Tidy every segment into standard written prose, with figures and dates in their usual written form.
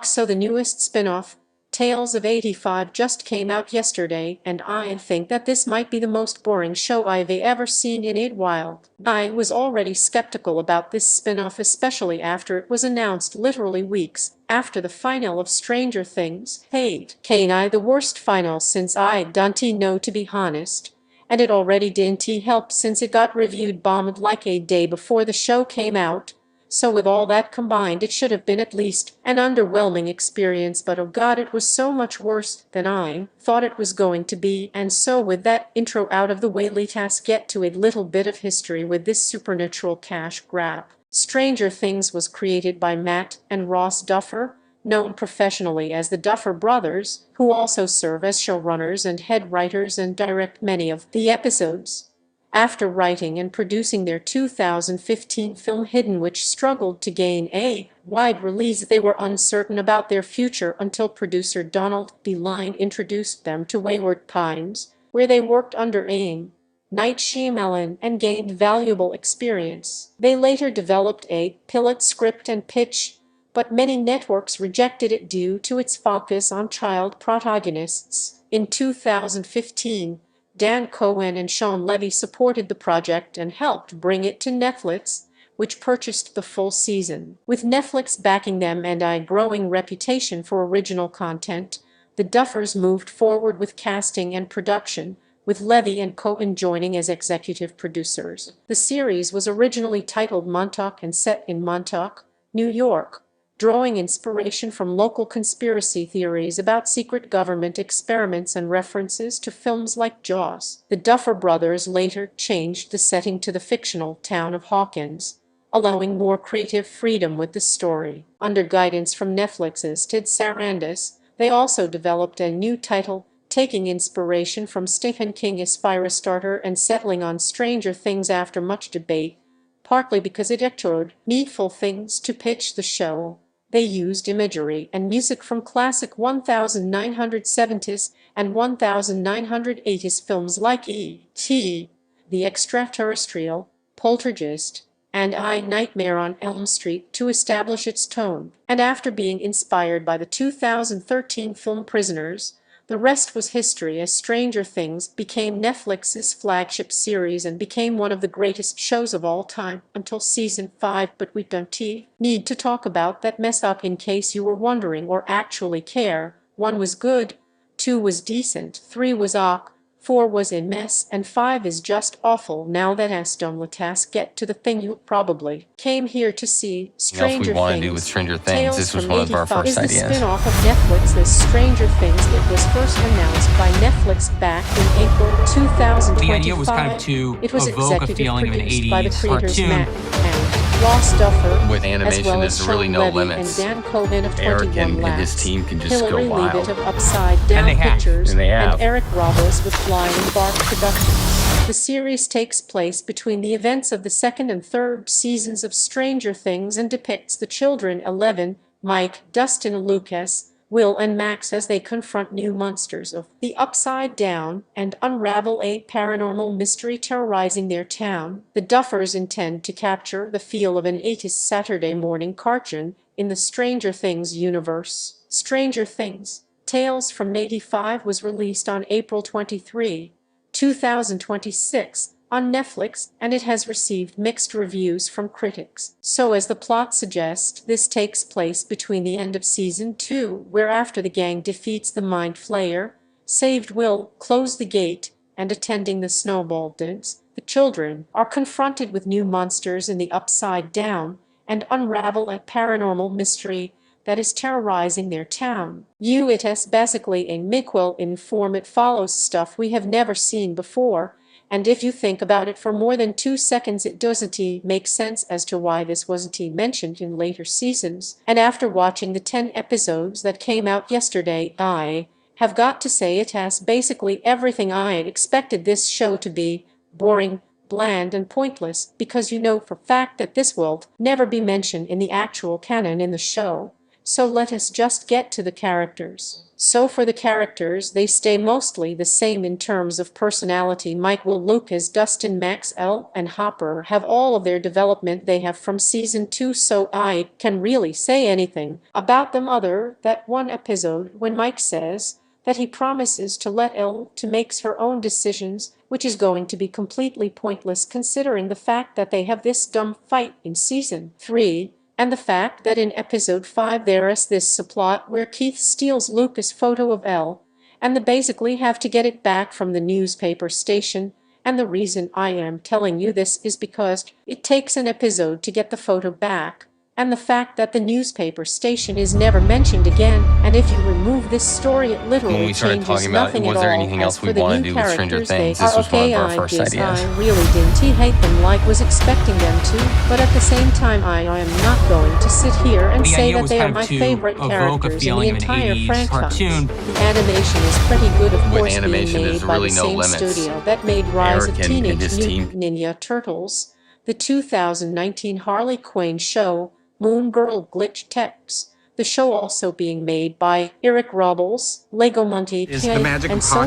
So the newest spin-off, Tales of 85, just came out yesterday, and I think that this might be the most boring show I've ever seen in a while. I was already skeptical about this spin-off, especially after it was announced literally weeks after the final of Stranger Things. Hey, Kane, the worst final since I don't know, to be honest. And it already didn't help since it got reviewed bombed like a day before the show came out. So with all that combined, it should have been at least an underwhelming experience, but oh god, it was so much worse than I thought it was going to be. And so with that intro out of the way, let's get to a little bit of history with this supernatural cash grab. Stranger Things was created by Matt and Ross Duffer, known professionally as the Duffer Brothers, who also serve as showrunners and head writers and direct many of the episodes. After writing and producing their 2015 film Hidden, which struggled to gain a wide release, they were uncertain about their future until producer Donald B. Line introduced them to Wayward Pines, where they worked under A. Night Shyamalan and gained valuable experience. They later developed a pilot script and pitch, but many networks rejected it due to its focus on child protagonists. In 2015, Dan Cohen and Sean Levy supported the project and helped bring it to Netflix, which purchased the full season. With Netflix backing them and a growing reputation for original content, the Duffers moved forward with casting and production, with Levy and Cohen joining as executive producers. The series was originally titled Montauk and set in Montauk, New York, drawing inspiration from local conspiracy theories about secret government experiments and references to films like Jaws. The Duffer Brothers later changed the setting to the fictional town of Hawkins, allowing more creative freedom with the story. Under guidance from Netflix's Ted Sarandos, they also developed a new title, taking inspiration from Stephen King's Firestarter and settling on Stranger Things after much debate, partly because it echoed needful things to pitch the show. They used imagery and music from classic 1970s and 1980s films like E.T., The Extraterrestrial, Poltergeist, and I Nightmare on Elm Street to establish its tone. And after being inspired by the 2013 film Prisoners, the rest was history, as Stranger Things became Netflix's flagship series and became one of the greatest shows of all time until season 5. But we don't need to talk about that mess up in case you were wondering or actually care. 1 was good, 2 was decent, 3 was ok, 4 was a mess, and 5 is just awful. Now that has done, let's get to the thing you probably came here to see. Stranger Things, Tales from 85 is the spin-off of Netflix's Stranger Things. It was first announced by Netflix back in April 2025. The idea was kind of to evoke a feeling of an 80s cartoon. Matt and Ross Duffer, with animation, as well as there's really Sean no Levy limits. And Dan Cohen of Eric 21 and his Laughs, team can just Hillary go wild. Leavitt of Upside Down And they have. Pictures, And they have. and Eric Robles with Fly and Bark Productions. The series takes place between the events of the second and third seasons of Stranger Things and depicts the children 11, Mike, Dustin, Lucas, Will, and Max as they confront new monsters of the Upside Down and unravel a paranormal mystery terrorizing their town. The Duffers intend to capture the feel of an 80s Saturday morning cartoon in the Stranger Things universe. Stranger Things, Tales from 85 was released on April 23, 2026 on Netflix, and it has received mixed reviews from critics. So as the plot suggests, this takes place between the end of season 2, where after the gang defeats the Mind Flayer, saved Will, close the gate, and attending the snowball dance, the children are confronted with new monsters in the Upside Down and unravel a paranormal mystery that is terrorizing their town. It is basically a prequel in form. It follows stuff we have never seen before, and if you think about it for more than 2 seconds, it doesn't make sense as to why this wasn't mentioned in later seasons. And after watching the 10 episodes that came out yesterday, I have got to say it has basically everything I expected this show to be: boring, bland, and pointless, because you know for fact that this will never be mentioned in the actual canon in the show. So let us just get to the characters. So for the characters, they stay mostly the same in terms of personality. Mike, Will, Lucas, Dustin, Max, Elle, and Hopper have all of their development they have from season 2, so I can really say anything about them other that one episode when Mike says that he promises to let Elle to make her own decisions, which is going to be completely pointless considering the fact that they have this dumb fight in season 3. And the fact that in episode 5 there is this subplot where Keith steals Lucas' photo of Elle, and they basically have to get it back from the newspaper station. And the reason I am telling you this is because it takes an episode to get the photo back, and the fact that the newspaper station is never mentioned again, and if you remove this story it literally changes nothing at all. As for the new characters, they are okay. I guess I really didn't hate them like was expecting them to, but at the same time I am not going to sit here and say that they are my favorite characters in the entire franchise. The animation is pretty good, of course, being made by the same studio that made Rise of Teenage Mutant Ninja Turtles, the 2019 Harley Quinn show, Moon Girl Glitch Techs, the show also being made by Eric Robles, Lego Monty, and so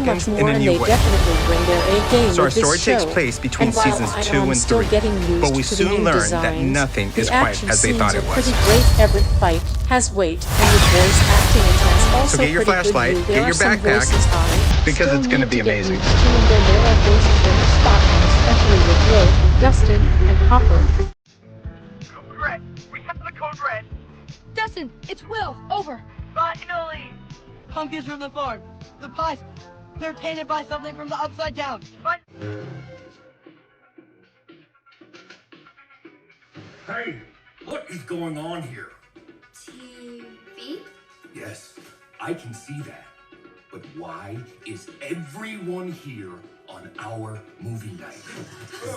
much more, and they definitely bring their A game so our with this story show. takes place between And while seasons I 2 am and still 3, getting used but we to the soon new learn designs, that nothing the is quite action as they thought it scenes are was. pretty great. Every fight has weight, and with voice acting it has also So get your pretty flashlight, good. There get are your some backpack, voices I because still it's going to need be to get amazing. used to, and then there are voices that are spot on, especially with Will, Dustin, and Hopper. Code red. We have the code red. Dustin, it's Will. Over. Finally. Pumpkins from the farm. The pies. They're painted by something from the upside down. But Hey, what is going on here? TV? Yes, I can see that. But why is everyone here on our movie night?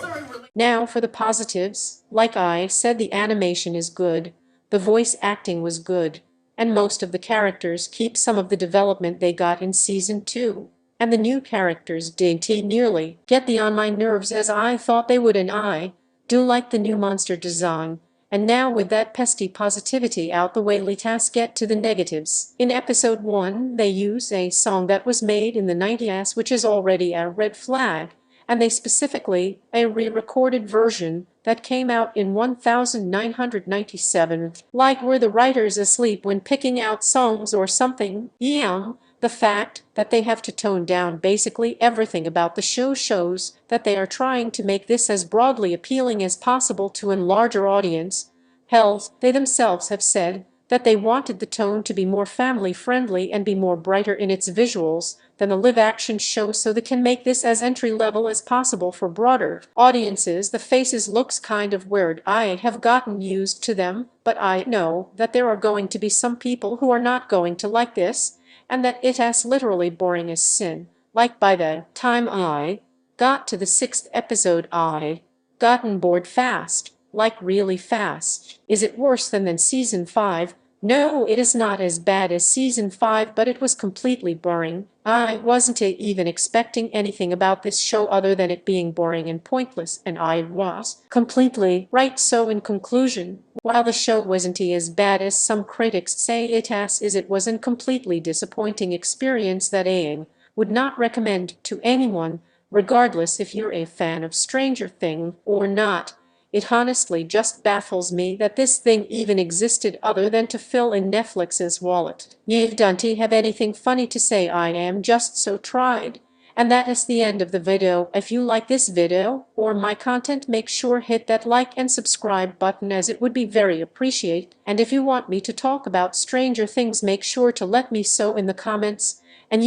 Sorry, we're late. Now for the positives. Like I said, the animation is good, the voice acting was good, and most of the characters keep some of the development they got in season 2. And the new characters didn't nearly get the on my nerves as I thought they would, and I do like the new monster design. And now with that pesky positivity out the way, let's get to the negatives. In episode 1, they use a song that was made in the 90s, which is already a red flag, and they specifically a re-recorded version that came out in 1997, like were the writers asleep when picking out songs or something. Yeah. The fact that they have to tone down basically everything about the show shows that they are trying to make this as broadly appealing as possible to a larger audience. Hell, they themselves have said that they wanted the tone to be more family-friendly and be more brighter in its visuals than the live-action show, so they can make this as entry-level as possible for broader audiences. The faces looks kind of weird. I have gotten used to them, but I know that there are going to be some people who are not going to like this, and that it is literally boring as sin. Like by the time I got to the 6th episode I gotten bored fast, like really fast. Is it worse than season 5? No, it is not as bad as season 5, but it was completely boring. I wasn't even expecting anything about this show other than it being boring and pointless, and I was completely right. So in conclusion, while the show wasn't as bad as some critics say it is, it was a completely disappointing experience that I would not recommend to anyone, regardless if you're a fan of Stranger Things or not. It honestly just baffles me that this thing even existed other than to fill in Netflix's wallet. Don't have anything funny to say? I am just so tried. And that is the end of the video. If you like this video or my content, make sure hit that like and subscribe button, as it would be very appreciated. And if you want me to talk about Stranger Things, make sure to let me so in the comments. And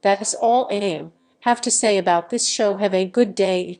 that is all I have to say about this show. Have a good day.